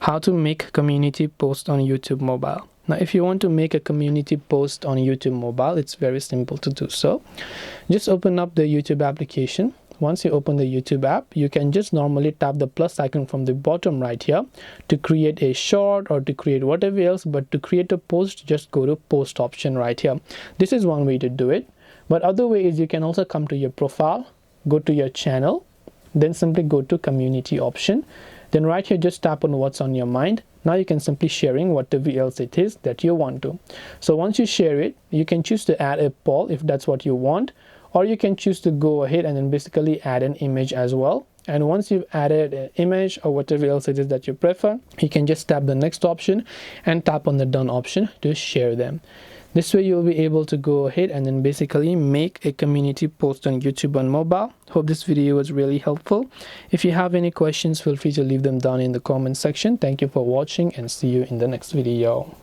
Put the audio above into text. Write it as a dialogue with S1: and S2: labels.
S1: How to make community post on YouTube mobile. Now, if you want to make a community post on YouTube mobile, it's very simple to do so. Just open up the YouTube application. Once you open the YouTube app, you can just normally tap the plus icon from the bottom right here to create a short or to create whatever else. But to create a post, just go to post option right here. This is one way to do it. But other way is you can also come to your profile, go to your channel, then simply go to community option. Then right here, just tap on what's on your mind. Now you can simply sharing whatever else it is that you want to. So once you share it, you can choose to add a poll if that's what you want, or you can choose to go ahead and then basically add an image as well. And once you've added an image or whatever else it is that you prefer, you can just tap the next option and tap on the done option to share them. This way you'll be able to go ahead and then basically make a community post on YouTube on mobile. Hope this video was really helpful. If you have any questions, feel free to leave them down in the comment section. Thank you for watching and see you in the next video.